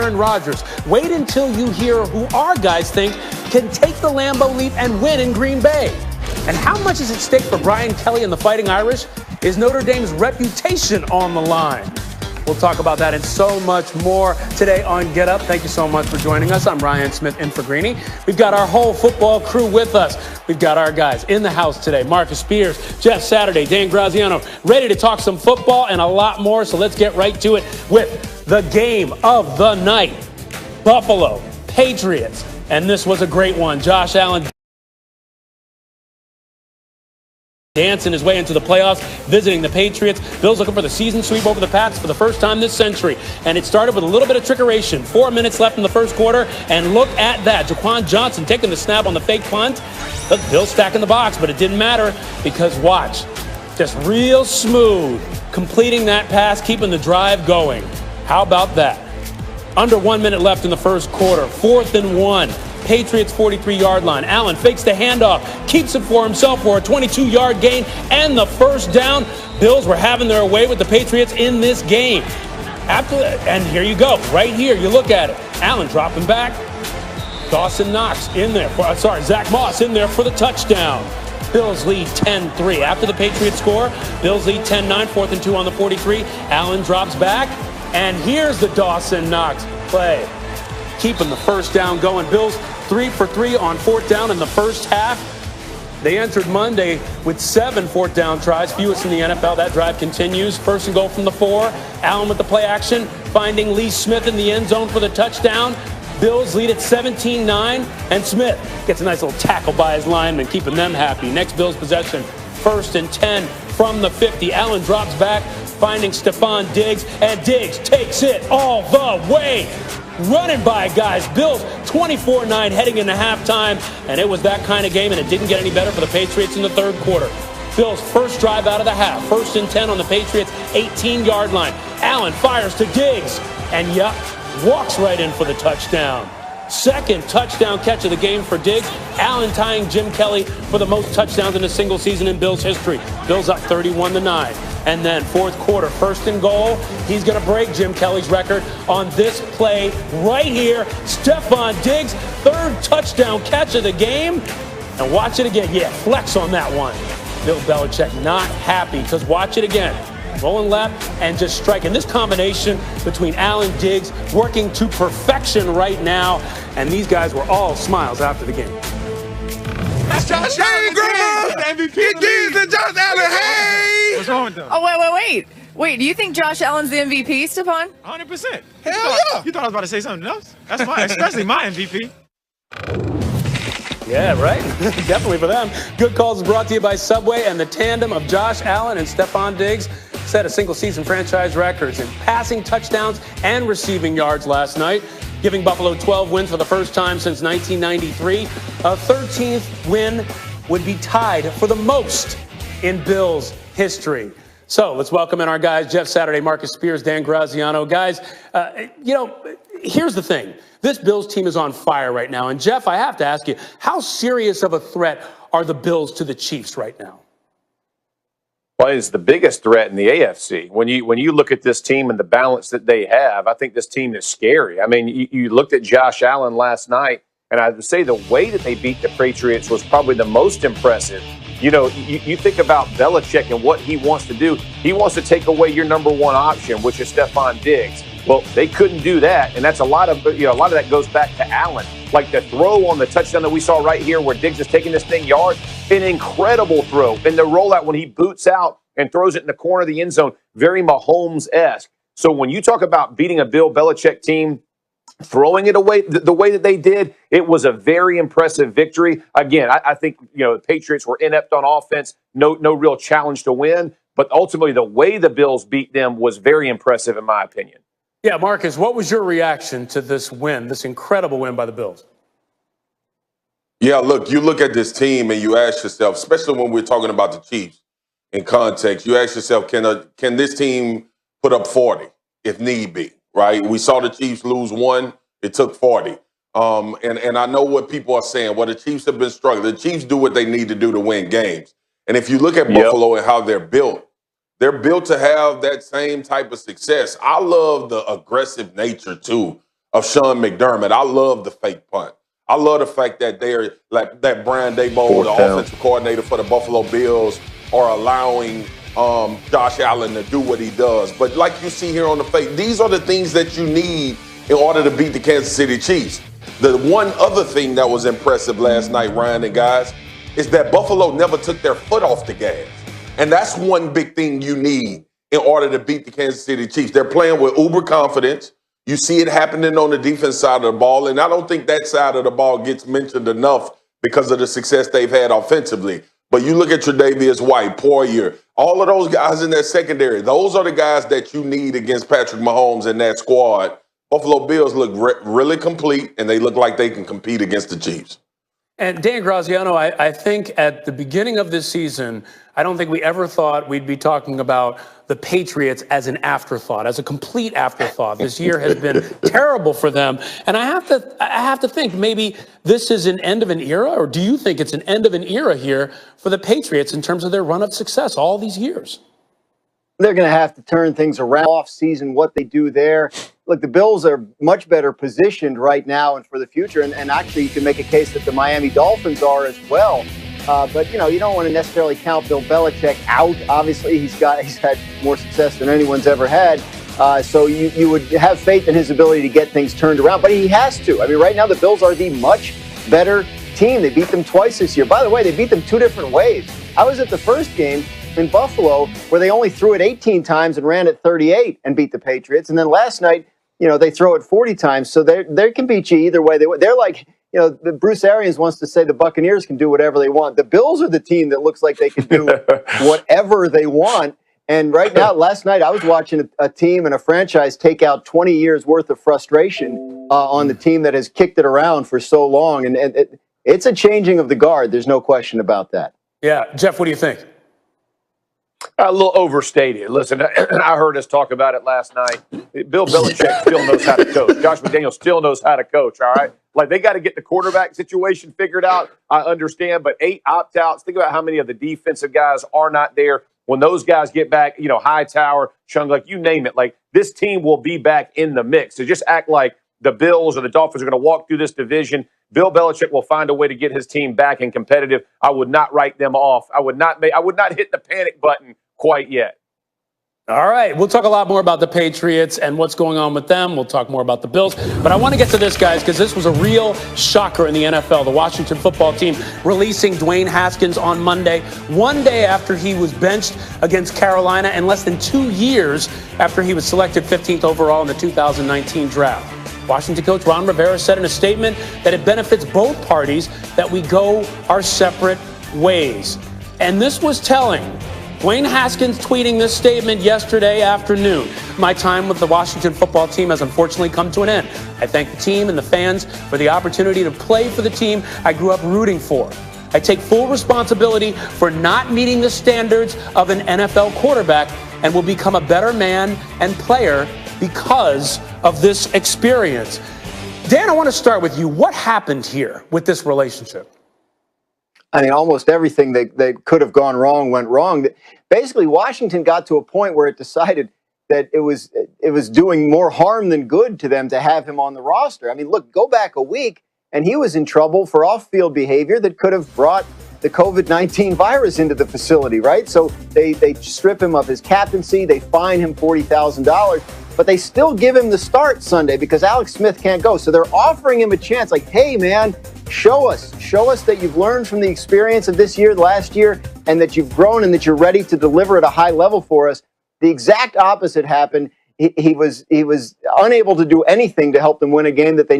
Aaron Rodgers. Wait until you hear who our guys think can take the Lambeau Leap and win in Green Bay. And how much is at stake for Brian Kelly and the Fighting Irish? Is Notre Dame's reputation on the line? We'll talk about that and so much more today on Get Up. Thank you so much for joining us. I'm Ryan Smith in for Greeny. We've got our whole football crew with us. We've got our guys in the house today. Marcus Spears, Jeff Saturday, Dan Graziano, ready to talk some football and a lot more. So let's get right to it with the game of the night. Buffalo, Patriots. And this was a great one. Josh Allen dancing his way into the playoffs, visiting the Patriots. Bills looking for the season sweep over the Pats for the first time this century. And it started with a little bit of trickeration. 4 minutes left in the first quarter. And look at that. Jaquan Johnson taking the snap on the fake punt. The Bills stacking the box, but it didn't matter because watch. Just real smooth. Completing that pass, keeping the drive going. How about that? Under 1 minute left in the first quarter. 4th and 1. Patriots 43-yard line. Allen fakes the handoff, keeps it for himself for a 22-yard gain and the first down. Bills were having their way with the Patriots in this game. And here you go, right here, you look at it. Allen dropping back. Dawson Knox in there. Zach Moss in there for the touchdown. Bills lead 10-3. After the Patriots score, Bills lead 10-9, 4th and 2 on the 43. Allen drops back, and here's the Dawson Knox play. Keeping the first down going. Bills 3 for 3 on 4th down in the first half. They entered Monday with 7 4th down tries, fewest in the NFL. That drive continues. 1st and goal from the 4. Allen with the play action, finding Lee Smith in the end zone for the touchdown. Bills lead at 17-9, and Smith gets a nice little tackle by his lineman, keeping them happy. Next Bills possession, 1st and 10 from the 50. Allen drops back, finding Stephon Diggs, and Diggs takes it all the way. Running by guys. Bills 24-9 heading into halftime, and it was that kind of game, and it didn't get any better for the Patriots in the third quarter. Bills first drive out of the half. 1st and 10 on the Patriots 18-yard line. Allen fires to Diggs, and walks right in for the touchdown. Second touchdown catch of the game for Diggs. Allen tying Jim Kelly for the most touchdowns in a single season in Bills history. Bills up 31-9. And then 4th quarter, 1st and goal. He's going to break Jim Kelly's record on this play right here. Stephon Diggs, 3rd touchdown catch of the game. And watch it again. Yeah, flex on that one. Bill Belichick not happy because watch it again. Rolling left and just striking. This combination between Allen, Diggs working to perfection right now. And these guys were all smiles after the game. That's Josh Allen, Grandma! MVP. It is Josh Allen. Hey! What's wrong with them? Oh, wait. Do you think Josh Allen's the MVP, Stephon? 100%. Hell yeah! You thought I was about to say something else? That's my, especially my MVP. Yeah, right? Definitely for them. Good Calls is brought to you by Subway, and the tandem of Josh Allen and Stephon Diggs set a single-season franchise records in passing touchdowns and receiving yards last night, giving Buffalo 12 wins for the first time since 1993. A 13th win would be tied for the most in Bills history. So let's welcome in our guys, Jeff Saturday, Marcus Spears, Dan Graziano. Guys, here's the thing. This Bills team is on fire right now. And, Jeff, I have to ask you, how serious of a threat are the Bills to the Chiefs right now? Well, it's the biggest threat in the AFC. When you look at this team and the balance that they have, I think this team is scary. I mean, you looked at Josh Allen last night, and I would say the way that they beat the Patriots was probably the most impressive. You think about Belichick and what he wants to do. He wants to take away your number one option, which is Stephon Diggs. Well, they couldn't do that, and that's a lot of that goes back to Allen. Like the throw on the touchdown that we saw right here where Diggs is taking this thing yard, an incredible throw. And the rollout when he boots out and throws it in the corner of the end zone, very Mahomes-esque. So when you talk about beating a Bill Belichick team, throwing it away the way that they did, it was a very impressive victory. Again, I think the Patriots were inept on offense, no real challenge to win. But ultimately, the way the Bills beat them was very impressive, in my opinion. Yeah, Marcus, what was your reaction to this win, this incredible win by the Bills? Yeah, look, you look at this team and you ask yourself, especially when we're talking about the Chiefs in context, you ask yourself, can this team put up 40 if need be, right? We saw the Chiefs lose 1. It took 40. And I know what people are saying. Well, the Chiefs have been struggling. The Chiefs do what they need to do to win games. And if you look at Buffalo and how they're built to have that same type of success. I love the aggressive nature, too, of Sean McDermott. I love the fake punt. I love the fact that they're like that Brian Daboll, the offensive coordinator for the Buffalo Bills, are allowing Josh Allen to do what he does. But like you see here on the fake, these are the things that you need in order to beat the Kansas City Chiefs. The one other thing that was impressive last night, Ryan and guys, is that Buffalo never took their foot off the gas. And that's one big thing you need in order to beat the Kansas City Chiefs. They're playing with uber confidence. You see it happening on the defense side of the ball, and I don't think that side of the ball gets mentioned enough because of the success they've had offensively. But you look at Tre'Davious White, Poyer, all of those guys in that secondary, those are the guys that you need against Patrick Mahomes and that squad. Buffalo Bills look really complete, and they look like they can compete against the Chiefs. And Dan Graziano, I think at the beginning of this season, I don't think we ever thought we'd be talking about the Patriots as an afterthought, as a complete afterthought. This year has been terrible for them. And I have to think maybe this is an end of an era, or do you think it's an end of an era here for the Patriots in terms of their run of success all these years? They're going to have to turn things around off season, what they do there. Look, the Bills are much better positioned right now and for the future. And actually, you can make a case that the Miami Dolphins are as well. But, you know, you don't want to necessarily count Bill Belichick out. Obviously, he's had more success than anyone's ever had. So you would have faith in his ability to get things turned around. But he has to. I mean, right now, the Bills are the much better team. They beat them twice this year. By the way, they beat them 2 different ways. I was at the first game in Buffalo where they only threw it 18 times and ran it 38 and beat the Patriots. And then last night, you know, they throw it 40 times. So they can beat you either way. They're like, you know, Bruce Arians wants to say the Buccaneers can do whatever they want. The Bills are the team that looks like they can do whatever they want. And right now, last night, I was watching a team and a franchise take out 20 years worth of frustration on the team that has kicked it around for so long. And it's a changing of the guard. There's no question about that. Yeah. Jeff, what do you think? A little overstated. Listen, I heard us talk about it last night. Bill Belichick still knows how to coach. Josh McDaniels still knows how to coach, all right? Like, they got to get the quarterback situation figured out. I understand, but 8 opt-outs. Think about how many of the defensive guys are not there. When those guys get back, you know, Hightower, Chung, like, you name it. Like, this team will be back in the mix. So just act like the Bills or the Dolphins are going to walk through this division. Bill Belichick will find a way to get his team back and competitive. I would not write them off. I would not hit the panic button quite yet. All right. We'll talk a lot more about the Patriots and what's going on with them. We'll talk more about the Bills. But I want to get to this, guys, because this was a real shocker in the NFL. The Washington football team releasing Dwayne Haskins on Monday, one day after he was benched against Carolina and less than 2 years after he was selected 15th overall in the 2019 draft. Washington coach Ron Rivera said in a statement that it benefits both parties that we go our separate ways. And this was telling. Dwayne Haskins tweeting this statement yesterday afternoon. My time with the Washington football team has unfortunately come to an end. I thank the team and the fans for the opportunity to play for the team I grew up rooting for. I take full responsibility for not meeting the standards of an NFL quarterback and will become a better man and player because of this experience. Dan, I want to start with you. What happened here with this relationship? I mean, almost everything that could have gone wrong went wrong. Basically, Washington got to a point where it decided that it was doing more harm than good to them to have him on the roster. I mean, look, go back a week, and he was in trouble for off-field behavior that could have brought the COVID-19 virus into the facility, right? So they strip him of his captaincy, they fine him $40,000, but they still give him the start Sunday because Alex Smith can't go. So they're offering him a chance, like, hey, man, show us that you've learned from the experience of this year, last year, and that you've grown and that you're ready to deliver at a high level for us. The exact opposite happened. He was unable to do anything to help them win a game that they